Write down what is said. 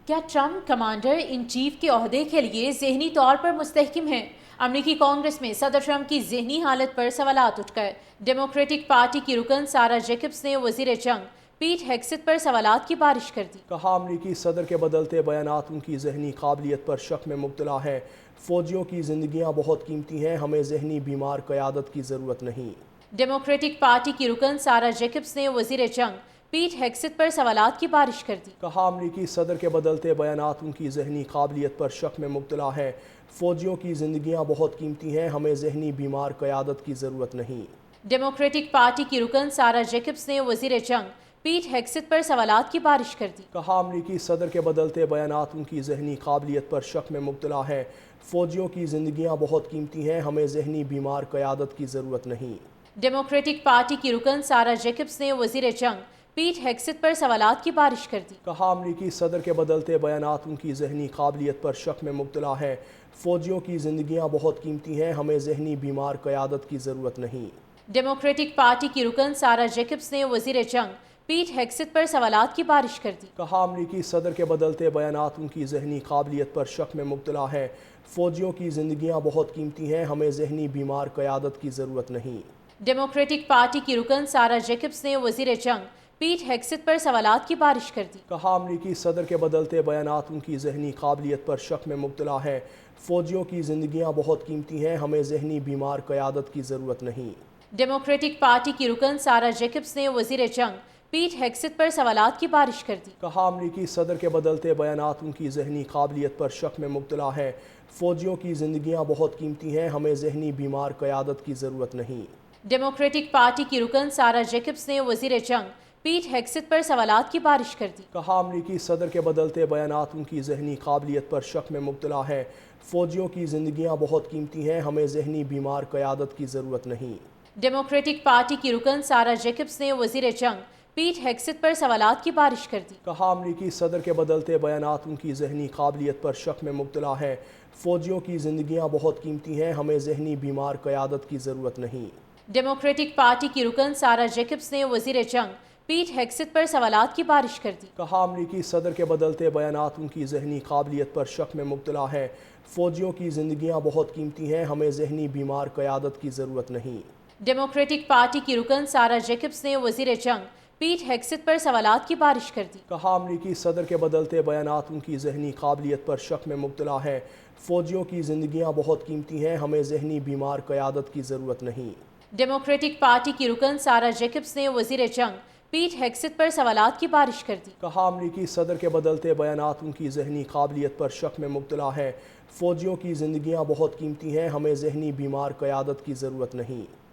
کیا Trump commander in chief کے عہدے کے لیے ذہنی طور پر مستحکم ہیں؟ امریکی کانگریس میں صدر ٹرمپ کی ذہنی حالت پر سوالات اٹھ گئے۔ ڈیموکریٹک پارٹی کی رکن سارا جیکبز نے وزیر جنگ پیٹ ہیگسیت پر سوالات کی بارش کر دی۔ کہا امریکی صدر کے بدلتے بیانات ان کی ذہنی قابلیت پر شک میں مبتلا ہیں۔ فوجیوں کی زندگیاں بہت قیمتی ہیں، ہمیں ذہنی بیمار قیادت کی ضرورت نہیں۔ ڈیموکریٹک پارٹی کی رکن سارا جیکبز نے وزیر جنگ پیٹ ہیگسیت پر سوالات کی بارش کر دی۔ کہا امریکی صدر کے بدلتے بیانات ان کی ذہنی قابلیت پر شک میں مبتلا ہیں۔ فوجیوں کی زندگیاں بہت قیمتی ہیں، ہمیں ذہنی بیمار قیادت کی ضرورت نہیں۔ ڈیموکریٹک پارٹی کی رکن سارا جیکبز نے وزیر جنگ پیٹ ہیگسیت پر سوالات کی بارش کر دی۔ کہا امریکی صدر کے بدلتے بیانات ان کی ذہنی قابلیت پر شک میں مبتلا ہیں۔ فوجیوں کی زندگیاں بہت قیمتی ہیں، ہمیں ذہنی بیمار قیادت کی ضرورت نہیں۔ ڈیموکریٹک پارٹی کی رکن سارا جیکبز نے وزیر جنگ پیٹ ہیگسیت پر سوالات کی بارش کر دی۔ کہا امریکی صدر کے بدلتے بیانات ان کی ذہنی قابلیت پر شک میں مبتلا ہیں۔ فوجیوں کی زندگیاں بہت قیمتی ہیں، ہمیں ذہنی بیمار قیادت کی ضرورت نہیں۔ ڈیموکریٹک پارٹی کی رکن سارا جیکبز نے وزیر جنگ پیٹ ہیگسیت پر سوالات کی بارش کر دی۔ کہا امریکی صدر کے بدلتے بیانات ان کی ذہنی قابلیت پر شک میں مبتلا ہیں۔ فوجیوں کی زندگیاں بہت قیمتی ہیں، ہمیں ذہنی بیمار قیادت کی ضرورت نہیں۔ ڈیموکریٹک پارٹی کی رکن سارا جیکبز نے وزیر جنگ پیٹ ہیگسیت پر سوالات کی بارش کر دی۔ کہا امریکی صدر کے بدلتے بیانات ان کی ذہنی قابلیت پر شک میں مبتلا ہیں۔ فوجیوں کی زندگیاں بہت قیمتی ہیں، ہمیں ذہنی بیمار قیادت کی ضرورت نہیں۔ ڈیموکریٹک پارٹی کی رکن سارا جیکبز نے وزیر جنگ پیٹ ہیگسیت پر سوالات کی بارش کر دی۔ کہا امریکی صدر کے بدلتے بیانات ان کی ذہنی قابلیت پر شک میں مبتلا ہیں۔ فوجیوں کی زندگیاں بہت قیمتی ہیں، ہمیں ذہنی بیمار قیادت کی ضرورت نہیں۔ ڈیموکریٹک پارٹی کی رکن سارا جیکبز نے وزیر جنگ پیٹ ہیگسیت پر سوالات کی بارش کر دی۔ کہا امریکی صدر کے بدلتے بیانات ان کی ذہنی قابلیت پر شک میں مبتلا ہیں۔ فوجیوں کی زندگیاں بہت قیمتی ہیں، ہمیں ذہنی بیمار قیادت کی ضرورت نہیں۔ ڈیموکریٹک پارٹی کی رکن سارا جیکبز نے وزیر جنگ پیٹ ہیگسیت پر سوالات کی بارش کر دی۔ کہا امریکی صدر کے بدلتے بیانات ان کی ذہنی قابلیت پر شک میں مبتلا ہیں۔ فوجیوں کی زندگیاں بہت قیمتی ہیں، ہمیں ذہنی بیمار قیادت کی ضرورت نہیں۔ ڈیموکریٹک پارٹی کی رکن سارا جیکبز نے وزیر جنگ پیٹ ہیگسیت پر سوالات کی بارش کر دی۔ کہا امریکی صدر کے بدلتے بیانات ان کی ذہنی قابلیت پر شک میں مبتلا ہیں۔ فوجیوں کی زندگیاں بہت قیمتی ہیں، ہمیں ذہنی بیمار قیادت کی ضرورت نہیں۔ ڈیموکریٹک پارٹی کی رکن سارا جیکبز نے وزیر جنگ پیٹ ہیگسیت پر سوالات کی بارش کر دی۔ کہا امریکی صدر کے بدلتے بیانات ان کی ذہنی قابلیت پر شک میں مبتلا ہیں۔ فوجیوں کی زندگیاں بہت قیمتی ہیں، ہمیں ذہنی بیمار قیادت کی ضرورت نہیں۔ ڈیموکریٹک پارٹی کی رکن سارا جیکبز نے وزیر جنگ پیٹ ہیگسیت پر سوالات کی بارش کر دی۔ کہا امریکی صدر کے بدلتے بیانات ان کی ذہنی قابلیت پر شک میں مبتلا ہیں۔ فوجیوں کی زندگیاں بہت قیمتی ہیں، ہمیں ذہنی بیمار قیادت کی ضرورت نہیں۔